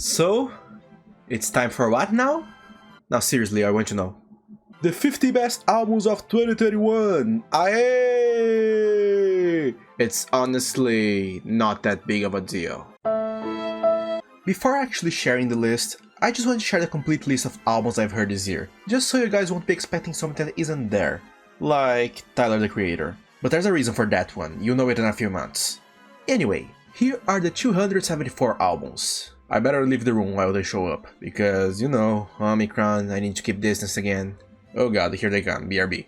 So, it's time for what now? Now seriously, I want to know. The 50 best albums of 2021! Aye! It's honestly not that big of a deal. Before actually sharing the list, I just want to share the complete list of albums I've heard this year, just so you guys won't be expecting something that isn't there. Like Tyler the Creator. But there's a reason for that one, you'll know it in a few months. Anyway, here are the 274 albums. I better leave the room while they show up, because, you know, Omicron, I need to keep distance again. Oh god, here they come, BRB.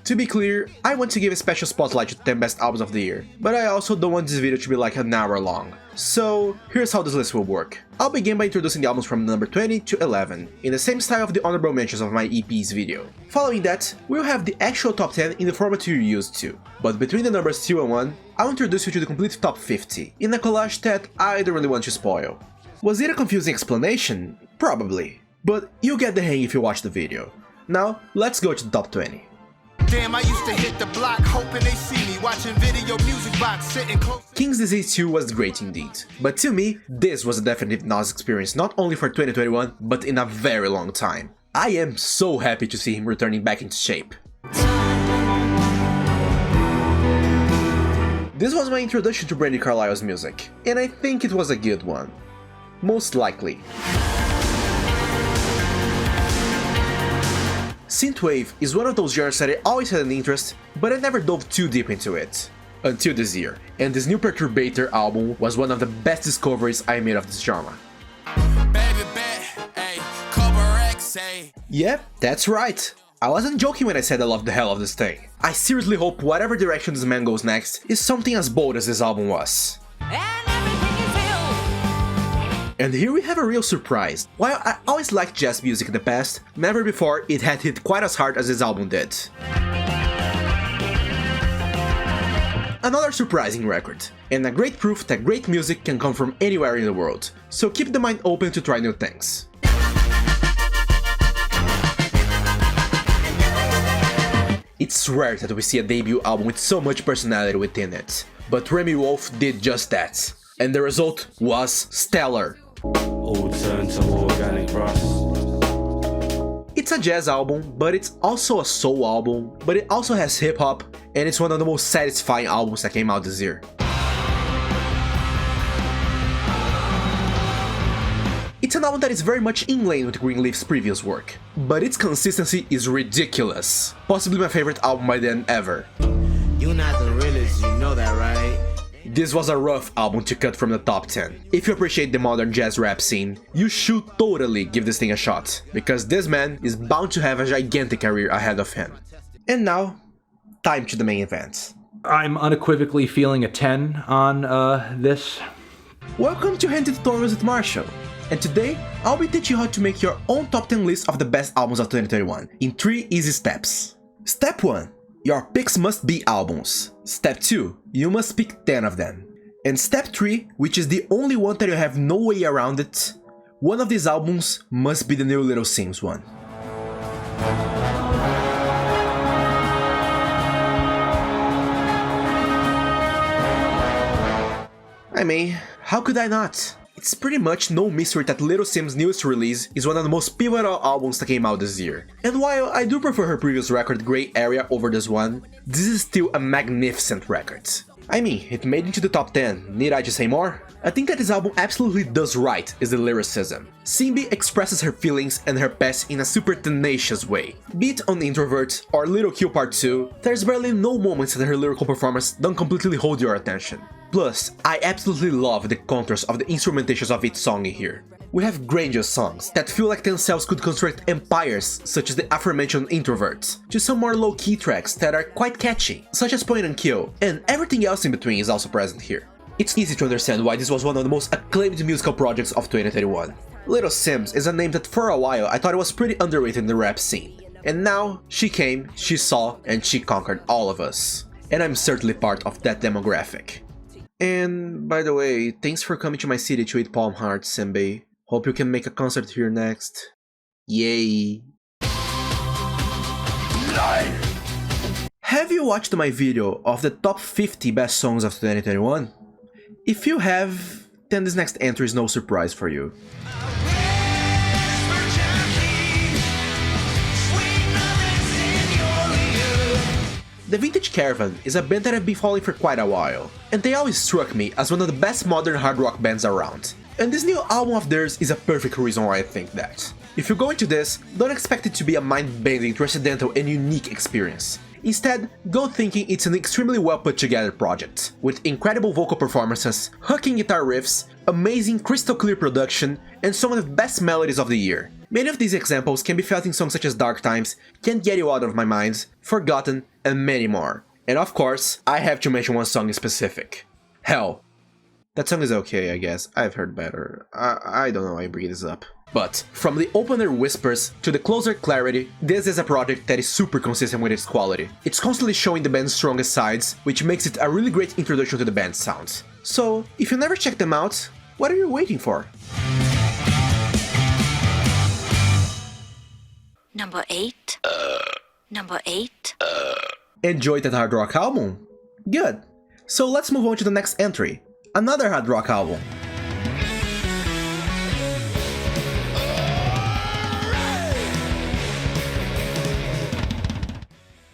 To be clear, I want to give a special spotlight to the 10 best albums of the year, but I also don't want this video to be like an hour long. So, here's how this list will work. I'll begin by introducing the albums from number 20 to 11, in the same style of the honorable mentions of my EPs video. Following that, we'll have the actual top 10 in the format you're used to, but between the numbers 2 and 1, I'll introduce you to the complete top 50, in a collage that I don't really want to spoil. Was it a confusing explanation? Probably, but you'll get the hang if you watch the video. Now, let's go to the top 20. Damn, I used to hit the block hoping they see me watching video music box sitting close. King's Disease 2 was great indeed, but to me, this was a definitive Nas experience not only for 2021, but in a very long time. I am so happy to see him returning back into shape. This was my introduction to Brandi Carlile's music, and I think it was a good one. Most likely. Synthwave is one of those genres that I always had an interest, but I never dove too deep into it. Until this year, and this new Perturbator album was one of the best discoveries I made of this genre. Yep, that's right. I wasn't joking when I said I loved the hell of this thing. I seriously hope whatever direction this man goes next is something as bold as this album was. And here we have a real surprise. While I always liked jazz music in the past, never before it had hit quite as hard as this album did. Another surprising record, and a great proof that great music can come from anywhere in the world, so keep the mind open to try new things. It's rare that we see a debut album with so much personality within it, but Remy Wolf did just that, and the result was stellar. It's a jazz album, but it's also a soul album, but it also has hip-hop, and it's one of the most satisfying albums that came out this year. It's an album that is very much in lane with Greenleaf's previous work, but its consistency is ridiculous. Possibly my favorite album by then ever. You're not the realest, you know that, right? This was a rough album to cut from the top 10. If you appreciate the modern jazz rap scene, you should totally give this thing a shot, because this man is bound to have a gigantic career ahead of him. And now, time to the main event. I'm unequivocally feeling a 10 on this. Welcome to Hand Tutorials with Marshall, and today I'll be teaching you how to make your own top 10 list of the best albums of 2021 in 3 easy steps. Step 1. Your picks must be albums. Step 2. You must pick 10 of them. And step 3, which is the only one that you have no way around it, one of these albums must be the new Little Sims one. I mean, how could I not? It's pretty much no mystery that Little Sim's newest release is one of the most pivotal albums that came out this year. And while I do prefer her previous record Grey Area over this one, this is still a magnificent record. I mean, it made it into the top 10, need I just say more? I think that this album absolutely does right is the lyricism. Simbi expresses her feelings and her past in a super tenacious way. Be it on Introvert or Little Kill Part 2, there's barely no moments that her lyrical performance don't completely hold your attention. Plus, I absolutely love the contrast of the instrumentations of each song in here. We have grandiose songs that feel like themselves could construct empires, such as the aforementioned Introvert, to some more low-key tracks that are quite catchy, such as Point and Kill, and everything else in between is also present here. It's easy to understand why this was one of the most acclaimed musical projects of 2021. Little Sims is a name that for a while I thought it was pretty underrated in the rap scene. And now, she came, she saw, and she conquered all of us. And I'm certainly part of that demographic. And by the way, thanks for coming to my city to eat palm hearts, Senbei. Hope you can make a concert here next. Yay! Have you watched my video of the top 50 best songs of 2021? If you have, then this next entry is no surprise for you. The Vintage Caravan is a band that I've been following for quite a while, and they always struck me as one of the best modern hard rock bands around. And this new album of theirs is a perfect reason why I think that. If you go into this, don't expect it to be a mind-bending, transcendental and unique experience. Instead, go thinking it's an extremely well put together project, with incredible vocal performances, hooking guitar riffs, amazing crystal clear production, and some of the best melodies of the year. Many of these examples can be felt in songs such as Dark Times, Can't Get You Out of My Mind, Forgotten, and many more. And of course, I have to mention one song in specific. Hell. That song is okay, I guess. I've heard better. I don't know why I bring this up. But, from the opener whispers to the closer clarity, this is a project that is super consistent with its quality. It's constantly showing the band's strongest sides, which makes it a really great introduction to the band's sound. So, if you never checked them out, what are you waiting for? Number 8. Number 8. Enjoyed that hard rock album? Good. So let's move on to the next entry. Another hard rock album.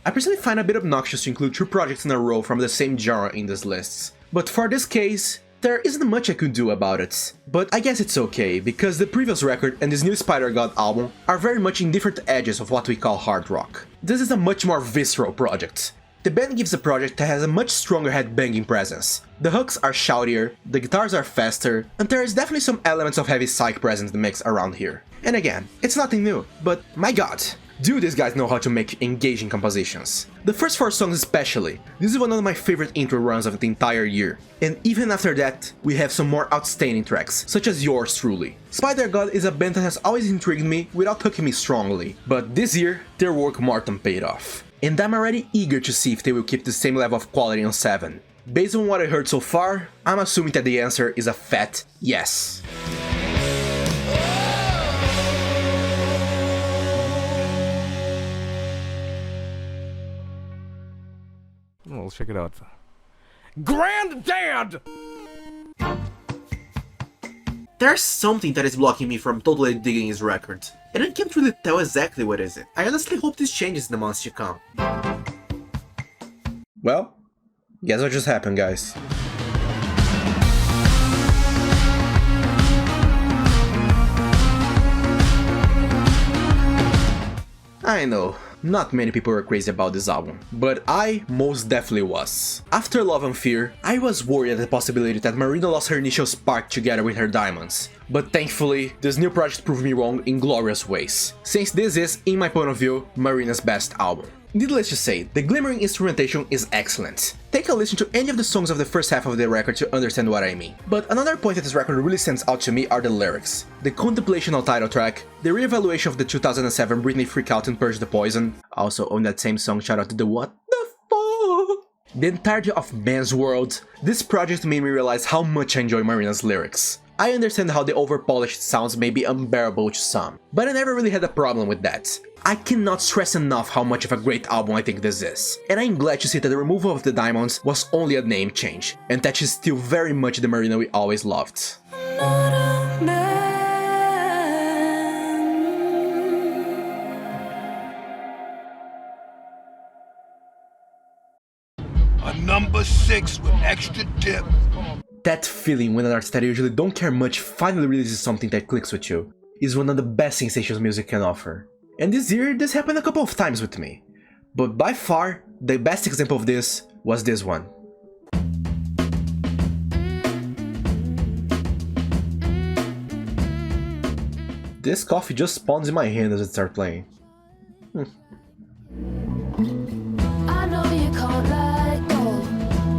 I personally find it a bit obnoxious to include 2 projects in a row from the same genre in these lists, but for this case, there isn't much I could do about it. But I guess it's okay, because the previous record and this new Spider God album are very much in different edges of what we call hard rock. This is a much more visceral project. The band gives a project that has a much stronger headbanging presence. The hooks are shoutier, the guitars are faster, and there is definitely some elements of heavy psych presence in the mix around here. And again, it's nothing new, but my god, do these guys know how to make engaging compositions. The first 4 songs especially, this is one of my favorite intro runs of the entire year. And even after that, we have some more outstanding tracks, such as yours truly. Spider God is a band that has always intrigued me without hooking me strongly, but this year, their work more than paid off. And I'm already eager to see if they will keep the same level of quality on 7. Based on what I heard so far, I'm assuming that the answer is a fat yes. Well, let's check it out. Granddad! There's something that is blocking me from totally digging his record, and I can't really tell exactly what is it. I honestly hope this changes in the months to come. Well, guess what just happened, guys. I know, not many people were crazy about this album, but I most definitely was. After Love and Fear, I was worried at the possibility that Marina lost her initial spark together with her diamonds. But thankfully, this new project proved me wrong in glorious ways, since this is, in my point of view, Marina's best album. Needless to say, the glimmering instrumentation is excellent. Take a listen to any of the songs of the first half of the record to understand what I mean. But another point that this record really stands out to me are the lyrics. The contemplational title track, the re-evaluation of the 2007 Britney Freak Out and Purge the Poison, also on that same song, shout out to the what the fuck, the entirety of Man's World. This project made me realize how much I enjoy Marina's lyrics. I understand how the over-polished sounds may be unbearable to some, but I never really had a problem with that. I cannot stress enough how much of a great album I think this is, and I'm glad to see that the removal of the diamonds was only a name change, and that she's still very much the Marina we always loved. A number 6 with extra dip. That feeling when an artist that I usually don't care much finally releases something that clicks with you is one of the best sensations music can offer. And this year, this happened a couple of times with me. But by far, the best example of this was this one. This coffee just spawns in my hand as it starts playing. I know you can't let go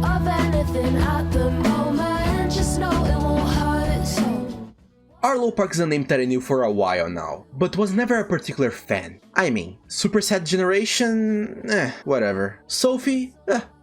of anything at the moment. Just know it won't hurt so. Arlo Park is a name that I knew for a while now, but was never a particular fan. I mean, Super Sad Generation, whatever. Sophie,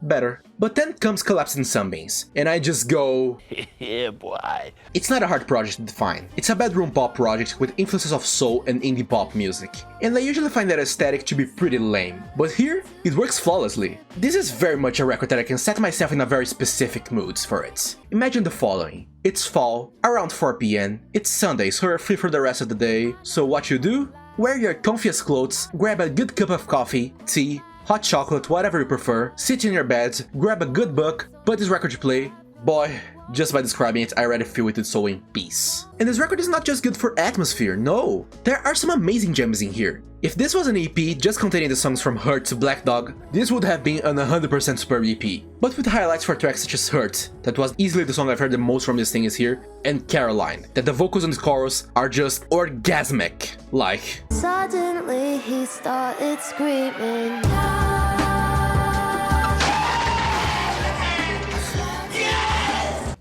better. But then comes Collapsing Sunbeams, and I just go... Yeah, boy. It's not a hard project to define. It's a bedroom pop project with influences of soul and indie pop music, and I usually find that aesthetic to be pretty lame, but here, it works flawlessly. This is very much a record that I can set myself in a very specific moods for it. Imagine the following. It's fall, around 4 PM, it's Sunday, so you're free for the rest of the day, so what you do? Wear your comfiest clothes, grab a good cup of coffee, tea, hot chocolate, whatever you prefer, sit in your bed, grab a good book, put this record to play. Boy, just by describing it, I already feel with its soul in peace. And this record is not just good for atmosphere, no! There are some amazing gems in here. If this was an EP just containing the songs from Hurt to Black Dog, this would have been an 100% super EP. But with highlights for tracks such as Hurt, that was easily the song I've heard the most from this thing is here, and Caroline, that the vocals on this chorus are just orgasmic. Like... Suddenly he started screaming.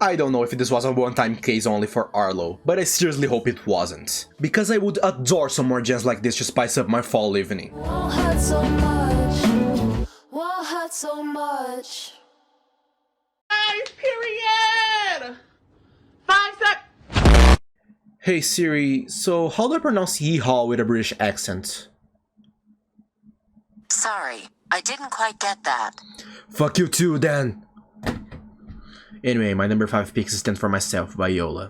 I don't know if this was a one-time case only for Arlo, but I seriously hope it wasn't. Because I would adore some more gems like this to spice up my fall evening. Won't hurt so much. Won't hurt so much. Period! 5 sec. Hey Siri, so how do I pronounce yeehaw with a British accent? Sorry, I didn't quite get that. Fuck you too, then! Anyway, my number 5 pick is Stand For Myself by Yola.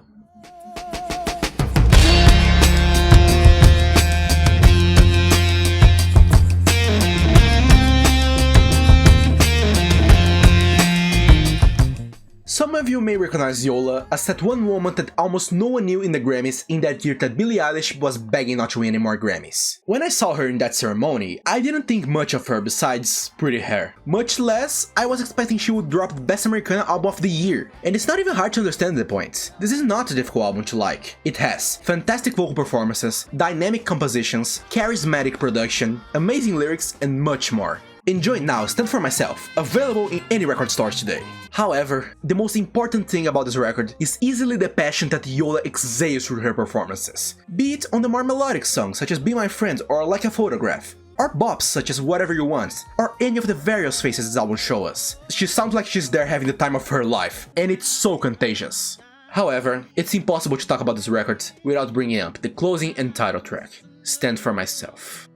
Some of you may recognize Yola as that one woman that almost no one knew in the Grammys in that year that Billie Eilish was begging not to win any more Grammys. When I saw her in that ceremony, I didn't think much of her besides pretty hair. Much less, I was expecting she would drop the Best Americana Album of the Year. And it's not even hard to understand the point. This is not a difficult album to like. It has fantastic vocal performances, dynamic compositions, charismatic production, amazing lyrics, and much more. Enjoy now, Stand For Myself, available in any record stores today. However, the most important thing about this record is easily the passion that Yola exhales through her performances. Be it on the more melodic songs such as Be My Friend or Like a Photograph, or bops such as Whatever You Want, or any of the various faces this album shows us. She sounds like she's there having the time of her life, and it's so contagious. However, it's impossible to talk about this record without bringing up the closing and title track, Stand For Myself.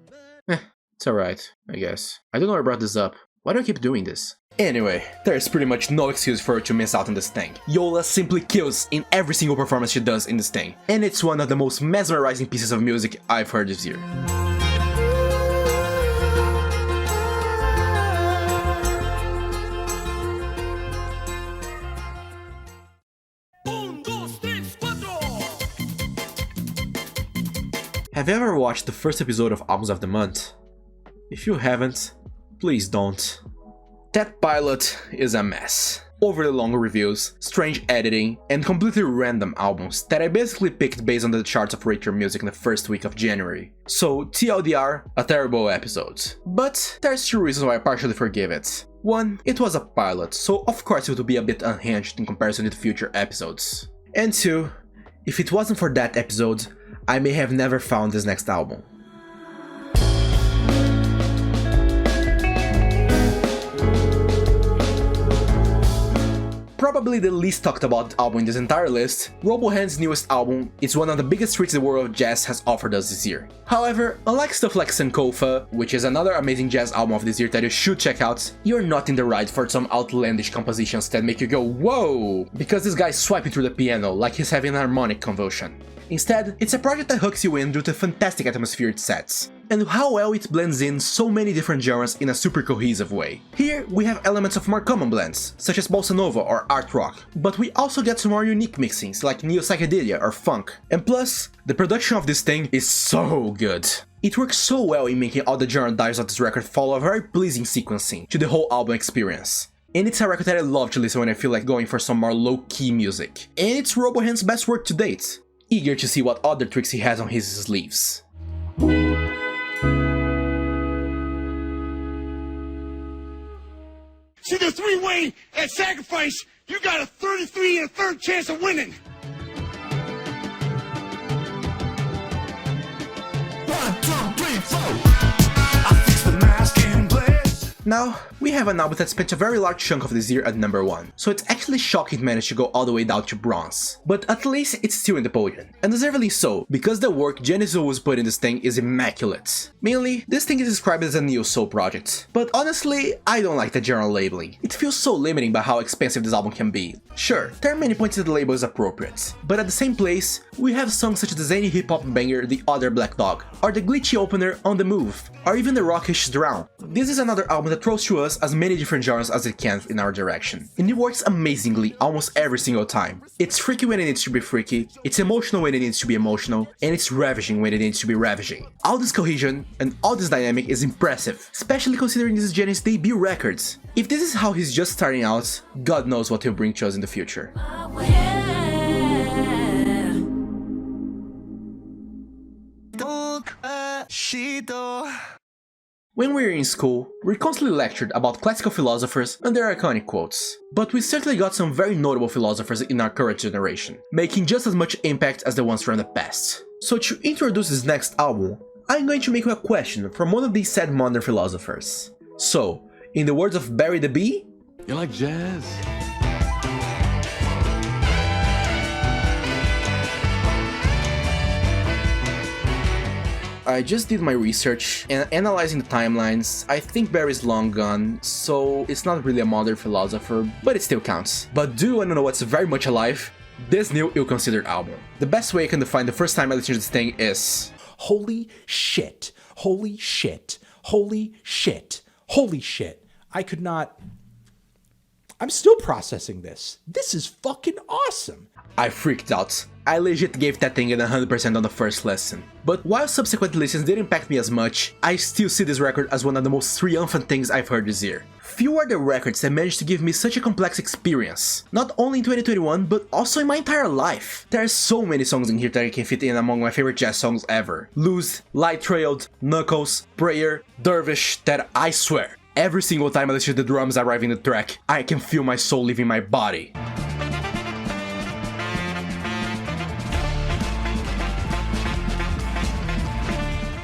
It's alright, I guess. I don't know why I brought this up. Why do I keep doing this? Anyway, there's pretty much no excuse for her to miss out on this thing. Yola simply kills in every single performance she does in this thing, and it's one of the most mesmerizing pieces of music I've heard this year. Have you ever watched the first episode of Albums of the Month? If you haven't, please don't. That pilot is a mess. Overly long reviews, strange editing, and completely random albums that I basically picked based on the charts of Rate Your Music in the first week of January. So TLDR, a terrible episode. But there's 2 reasons why I partially forgive it. 1, it was a pilot, so of course it would be a bit unhinged in comparison to future episodes. And 2, if it wasn't for that episode, I may have never found this next album. Probably the least talked about album in this entire list, Robohand's newest album is one of the biggest treats the world of jazz has offered us this year. However, unlike stuff like Sankofa, which is another amazing jazz album of this year that you should check out, you're not in the ride for some outlandish compositions that make you go whoa, because this guy's swiping through the piano like he's having an harmonic convulsion. Instead, it's a project that hooks you in due to fantastic atmosphere it sets, and how well it blends in so many different genres in a super cohesive way. Here, we have elements of more common blends, such as bossa nova or art rock, but we also get some more unique mixings like neo-psychedelia or funk. And plus, the production of this thing is so good. It works so well in making all the genre dives of this record follow a very pleasing sequencing to the whole album experience. And it's a record that I love to listen when I feel like going for some more low-key music. And it's Robohand's best work to date. Eager to see what other tricks he has on his sleeves. See the 3-way at Sacrifice, you got a 33 1/3 chance of winning. Now, we have an album that spent a very large chunk of this year at number 1, so it's actually shocking it managed to go all the way down to bronze. But at least it's still in the podium, and deservedly so, because the work Jenny was put in this thing is immaculate. Mainly, this thing is described as a neo-soul project, but honestly, I don't like the general labeling. It feels so limiting by how expensive this album can be. Sure, there are many points that the label is appropriate, but at the same place, we have songs such as the zany hip-hop banger The Other Black Dog, or the glitchy opener On The Move, or even the rockish Drown. This is another album that throws to us as many different genres as it can in our direction, and it works amazingly almost every single time. It's freaky when it needs to be freaky, it's emotional when it needs to be emotional, and it's ravaging when it needs to be ravaging. All this cohesion and all this dynamic is impressive, especially considering this is Jenny's debut records. If this is how he's just starting out, God knows what he'll bring to us in the future. When we were in school, we were constantly lectured about classical philosophers and their iconic quotes, but we certainly got some very notable philosophers in our current generation, making just as much impact as the ones from the past. So to introduce this next album, I'm going to make you a question from one of these said modern philosophers. So, in the words of Barry the Bee, You like jazz? I just did my research, and analyzing the timelines, I think Barry's long gone, so it's not really a modern philosopher, but it still counts. But do you wanna know what's very much alive? This new ill-considered album. The best way I can define the first time I listened to this thing is... Holy shit. Holy shit. Holy shit. Holy shit. I could not... I'm still processing this. This is fucking awesome. I freaked out. I legit gave that thing an 100% on the first listen. But while subsequent listens didn't impact me as much, I still see this record as one of the most triumphant things I've heard this year. Few are the records that managed to give me such a complex experience, not only in 2021 but also in my entire life. There are so many songs in here that I can fit in among my favorite jazz songs ever. Loose, Light Trailed, Knuckles, Prayer, Dervish, that I swear, every single time I listen to the drums arriving in the track, I can feel my soul leaving my body.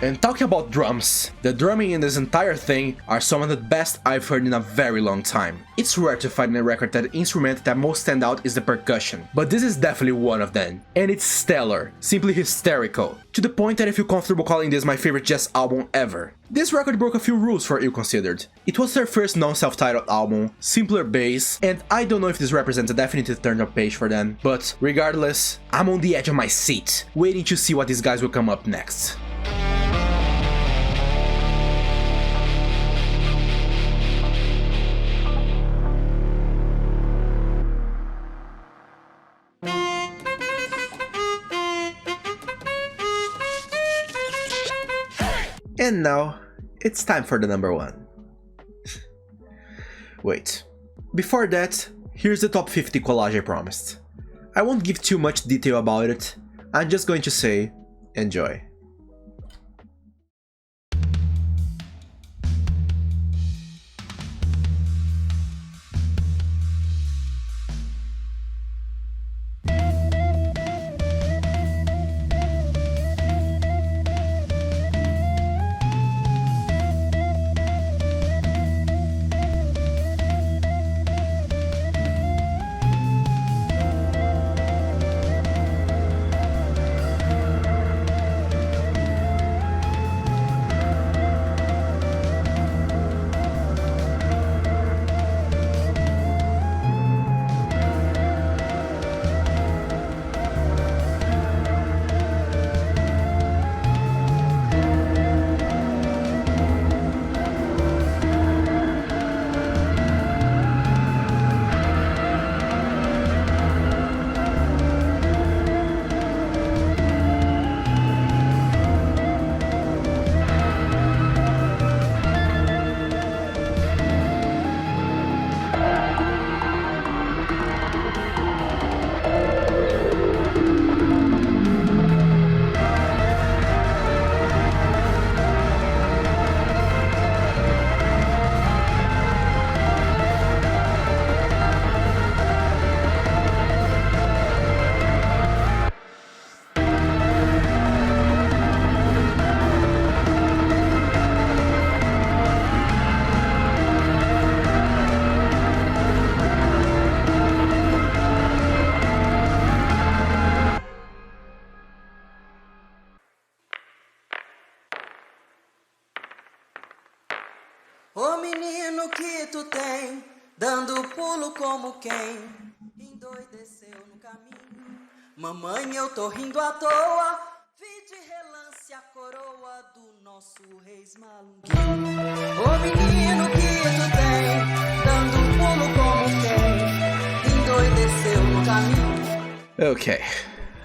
And talking about drums, the drumming in this entire thing are some of the best I've heard in a very long time. It's rare to find in a record that the instrument that most stand out is the percussion, but this is definitely one of them. And it's stellar, simply hysterical, to the point that I feel comfortable calling this my favorite jazz album ever. This record broke a few rules for Ill Considered. It was their first non-self-titled album, simpler bass, and I don't know if this represents a definitive turn-up page for them, but regardless, I'm on the edge of my seat, waiting to see what these guys will come up next. And now, it's time for the number 1. Wait, before that, here's the top 50 collage I promised. I won't give too much detail about it, I'm just going to say, enjoy. Ô menino que tu tem, dando pulo como quem endoideceu no caminho. Mamãe, eu tô rindo à toa, vi de relance a coroa do nosso reis malunguinho. Ô menino que tu tem, dando pulo como quem endoideceu no caminho. Okay,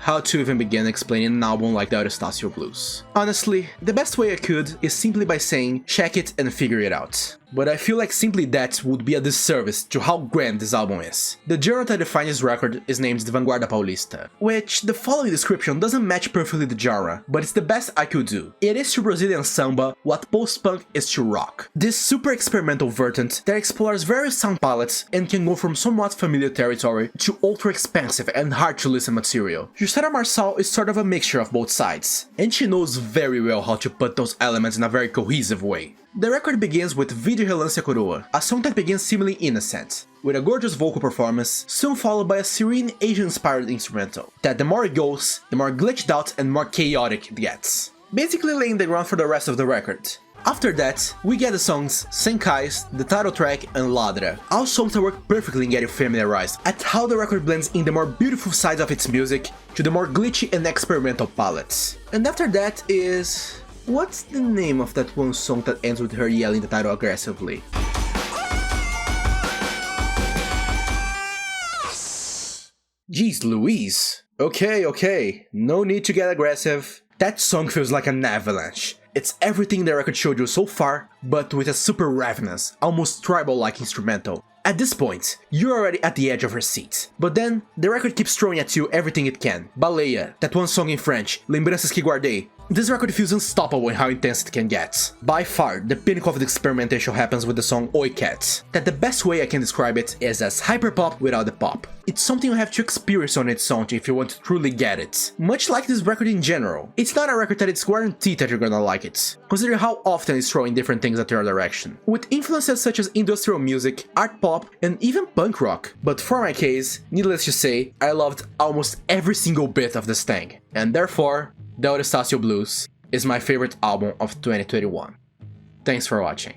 how to even begin explaining an album like the Estácio Blues? Honestly, the best way I could is simply by saying, check it and figure it out. But I feel like simply that would be a disservice to how grand this album is. The genre that defines this record is named the Vanguarda Paulista, which the following description doesn't match perfectly the genre, but it's the best I could do. It is to Brazilian samba what post-punk is to rock. This super experimental vertent that explores various sound palettes and can go from somewhat familiar territory to ultra expansive and hard to listen material. Juçara Marçal is sort of a mixture of both sides, and she knows very well how to put those elements in a very cohesive way. The record begins with Vi de Relance a Coroa, a song that begins seemingly innocent, with a gorgeous vocal performance, soon followed by a serene Asian-inspired instrumental, that the more it goes, the more glitched out and more chaotic it gets, basically laying the ground for the rest of the record. After that, we get the songs Senkais, the title track, and Ladra, all songs that work perfectly in getting familiarized at how the record blends in the more beautiful sides of its music to the more glitchy and experimental palettes. And after that is... what's the name of that one song that ends with her yelling the title aggressively? Jeez Louise. Okay, no need to get aggressive. That song feels like an avalanche. It's everything the record showed you so far, but with a super ravenous, almost tribal-like instrumental. At this point, you're already at the edge of your seat. But then, the record keeps throwing at you everything it can. Baleia, that one song in French, Lembranças que Guardei. This record feels unstoppable in how intense it can get. By far, the pinnacle of the experimentation happens with the song Oi Cat, that the best way I can describe it is as hyperpop without the pop. It's something you have to experience on its own if you want to truly get it. Much like this record in general, it's not a record that it's guaranteed that you're gonna like it, considering how often it's throwing different things at your direction, with influences such as industrial music, art pop, and even punk rock. But for my case, needless to say, I loved almost every single bit of this thing, and therefore, the Estácio Blues is my favorite album of 2021. Thanks for watching.